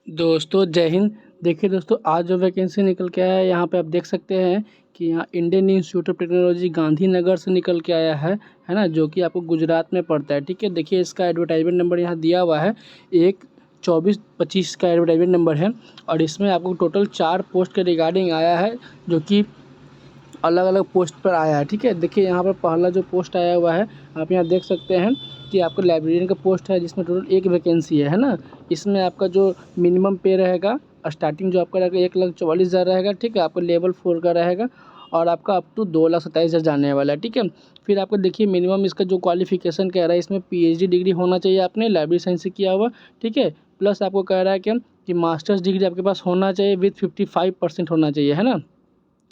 दोस्तों जय हिंद। देखिए दोस्तों, आज जो वैकेंसी निकल के आया है यहाँ पे आप देख सकते हैं कि यहाँ Indian institute of technology Gandhinagar से निकल के आया है ना, जो कि आपको गुजरात में पड़ता है। ठीक है, देखिए इसका एडवर्टाइजमेंट नंबर यहाँ दिया हुआ है 1/24/25 का एडवर्टाइजमेंट नंबर है। और इसमें आपको टोटल 4 पोस्ट के रिगार्डिंग आया है, जो कि अलग अलग पोस्ट पर आया है। ठीक है, देखिए यहाँ पर पहला जो पोस्ट आया हुआ है आप यहाँ देख सकते हैं कि आपको लाइब्रेरियन का पोस्ट है, जिसमें टोटल 1 वैकेंसी है ना। इसमें आपका जो मिनिमम पे रहेगा, स्टार्टिंग जो आपका रहेगा 1,44,000 रहेगा। ठीक है, आपका लेवल 4 का रहेगा और आपका अप टू 2,27,000 जाने वाला है। ठीक है, फिर आपको देखिए मिनिमम इसका जो क्वालिफिकेशन कह रहा है, इसमें PhD डिग्री होना चाहिए आपने लाइब्रेरी साइंस से किया हुआ। ठीक है, प्लस आपको कह रहा है कि मास्टर्स डिग्री आपके पास होना चाहिए विथ 55% होना चाहिए, है ना।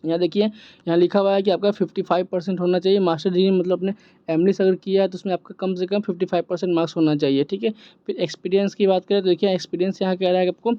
यहाँ देखिए, यहाँ लिखा हुआ है कि आपका 55% होना चाहिए मास्टर डिग्री, मतलब अपने एमलिस अगर किया है तो उसमें आपका कम से कम 55% मार्क्स होना चाहिए। ठीक है, फिर एक्सपीरियंस की बात करें तो देखिए एक्सपीरियंस यहाँ कह रहा है कि आपको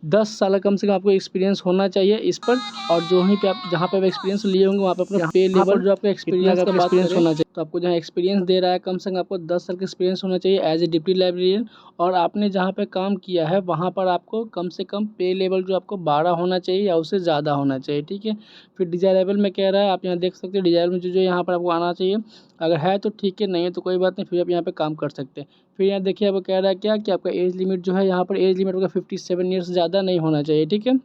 10 साल कम से कम आपको एक्सपीरियंस होना चाहिए इस पर। और जो ही पे आप जहाँ पे आप एक्सपीरियंस लिए होंगे वहाँ पे अपना पे लेवल जो आपका एक्सपीरियंस का एक्सपीरियंस होना चाहिए। तो आपको जहाँ एक्सपीरियंस दे रहा है कम से कम आपको 10 साल का एक्सपीरियंस होना चाहिए एज ए डिप्टी लाइब्रेरियन। और आपने जहाँ पे काम किया है वहाँ पर आपको कम से कम पे लेवल जो आपको 12 होना चाहिए या उससे ज़्यादा होना चाहिए। ठीक है, फिर डिजायरेबल में कह रहा है, आप यहाँ देख सकते हैं डिजायरेबल में जो यहाँ पर आपको आना चाहिए। अगर है तो ठीक है, नहीं है तो कोई बात नहीं, फिर आप यहाँ पे काम कर सकते हैं। फिर यहाँ देखिए आपको कह रहा है क्या कि आपका एज लिमिट जो है, यहाँ पर एज लिमिट आपका 57 ईयर्स से ज़्यादा नहीं होना चाहिए। ठीक है,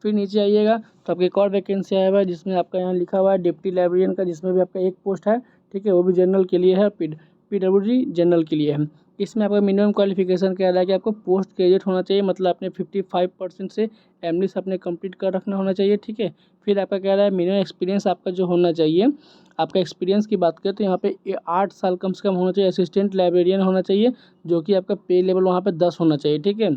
फिर नीचे आइएगा तो आपकी एक और वैकेंसी आया हुआ है, जिसमें आपका यहाँ लिखा हुआ है डिप्टी लाइब्रेरियन का, जिसमें भी आपका एक पोस्ट है। ठीक है, वो भी जनरल के लिए है, PWD जनरल के लिए है। इसमें आपका मिनिमम क्वालिफिकेशन कह रहा है कि आपको पोस्ट ग्रेजुएट होना चाहिए, मतलब आपने 55% से एमलिस अपने कंप्लीट कर रखना होना चाहिए। ठीक है, फिर आपका कह रहा है मिनिमम एक्सपीरियंस आपका जो होना चाहिए, आपका एक्सपीरियंस की बात करें तो यहाँ पे 8 साल कम से कम होना चाहिए। असिस्टेंट लाइब्रेरियन होना चाहिए, जो कि आपका पे लेवल वहाँ पे 10 होना चाहिए। ठीक है,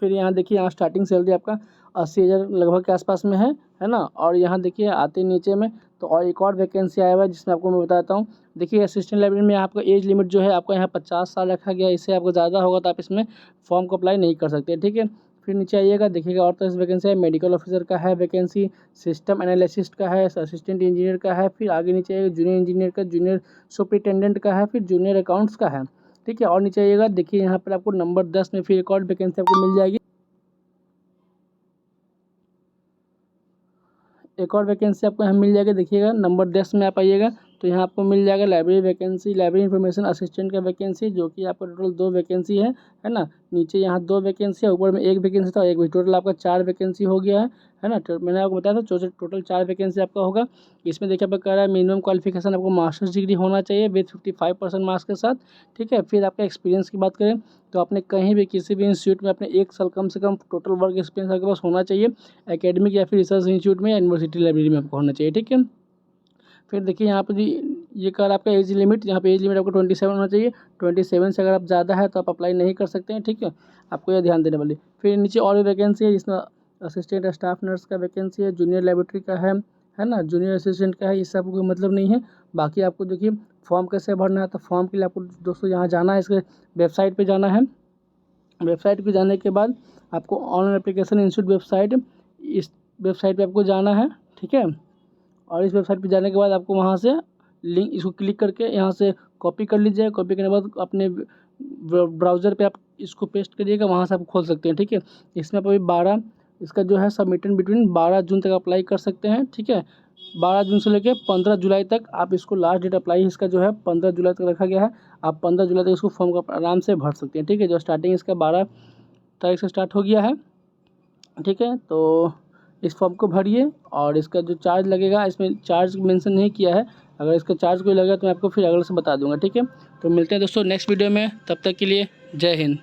फिर यहाँ देखिए, यहाँ स्टार्टिंग सैलरी आपका 80,000 लगभग के आसपास में है ना। और यहाँ देखिए आते नीचे में तो और एक और वैकेंसी आया हुआ है, जिसमें आपको मैं बताता हूँ। देखिए असिस्टेंट लाइब्रेरियन में आपका एज लिमिट जो है आपका यहाँ 50 साल रखा गया है। इससे आपको ज़्यादा होगा तो आप इसमें फॉर्म को अप्लाई नहीं कर सकते। ठीक है, फिर नीचे आइएगा, देखिएगा और तरह से वैकेंसी है। मेडिकल ऑफिसर का है वैकेंसी, सिस्टम एनालिसिस्ट का है, असिस्टेंट इंजीनियर का है, फिर आगे नीचे आइएगा जूनियर इंजीनियर का, जूनियर सुपरिटेंडेंट का है, फिर जूनियर अकाउंट्स का है। ठीक है, और नीचे आइएगा देखिए यहाँ पर आपको नंबर 10 में फिर एक और वैकेंसी आपको मिल जाएगी। एक और वैकेंसी आपको यहाँ मिल जाएगा, देखिएगा नंबर 10 में आप आइएगा तो यहाँ आपको मिल जाएगा library vacancy, library information assistant का वैकेंसी, जो कि आपका टोटल 2 वैकेंसी है ना। नीचे यहाँ 2 वैकेंसी है, ऊपर में 1 वैकेंसी था, एक टोटल आपका 4 वैकेंसी हो गया है ना। मैंने आपको बताया था टोटल 4 वैकेंसी आपका होगा। इसमें देखिए आपका कह रहा है मिनिमम क्वालिफिकेशन आपको मास्टर्स डिग्री होना चाहिए विथ 55% मार्क्स के साथ। ठीक है, फिर आपका एक्सपीरियंस की बात करें तो आपने कहीं भी किसी भी इंस्टीट्यूट में अपने 1 साल कम से कम टोटल वर्क एक्सपीरियंस आपके पास होना चाहिए, एकेडमिक या फिर रिसर्च इंस्टीट्यूट में या यूनिवर्सिटी लाइब्रेरी में आपको होना चाहिए। ठीक है, फिर देखिए यहाँ पर ये कर आपका एज लिमिट, यहाँ पे एज लिमिट आपको 27 होना चाहिए। 27 से अगर आप ज़्यादा है तो आप अप्लाई नहीं कर सकते हैं। ठीक है, आपको यह ध्यान देने वाली। फिर नीचे और भी वैकेंसी है, जिसमें असिस्टेंट स्टाफ नर्स का वैकेंसी है, जूनियर लेबोरेटरी का है ना, जूनियर असिस्टेंट का है। इससे आपको कोई मतलब नहीं है। बाकी आपको देखिए फॉर्म कैसे भरना है, तो फॉर्म के लिए आपको दोस्तों यहाँ जाना है, इसके वेबसाइट पर जाना है। वेबसाइट पे जाने के बाद आपको ऑनलाइन एप्लीकेशन इंस्टीट्यूट वेबसाइट, इस वेबसाइट पे आपको जाना है। ठीक है, और इस वेबसाइट पे जाने के बाद आपको वहाँ से लिंक इसको क्लिक करके यहाँ से कॉपी कर लीजिए। कॉपी करने के बाद अपने ब्राउज़र पे आप इसको पेस्ट करिएगा, वहाँ से आप खोल सकते हैं। ठीक है, इसमें आप अभी 12 इसका जो है सबमिटेड बिटवीन 12 जून तक अप्लाई कर सकते हैं। ठीक है, 12 जून से लेकर 15 जुलाई तक आप इसको लास्ट डेट अप्लाई इसका जो है 15 जुलाई तक रखा गया है। आप 15 जुलाई तक इसको फॉर्म को आराम से भर सकते हैं। ठीक है, जो स्टार्टिंग इसका 12 तारीख से स्टार्ट हो गया है। ठीक है, तो इस फॉर्म को भरिए और इसका जो चार्ज लगेगा, इसमें चार्ज मेंशन नहीं किया है। अगर इसका चार्ज कोई लगेगा तो मैं आपको फिर अगले से बता दूंगा। ठीक है, तो मिलते हैं दोस्तों नेक्स्ट वीडियो में, तब तक के लिए जय हिंद।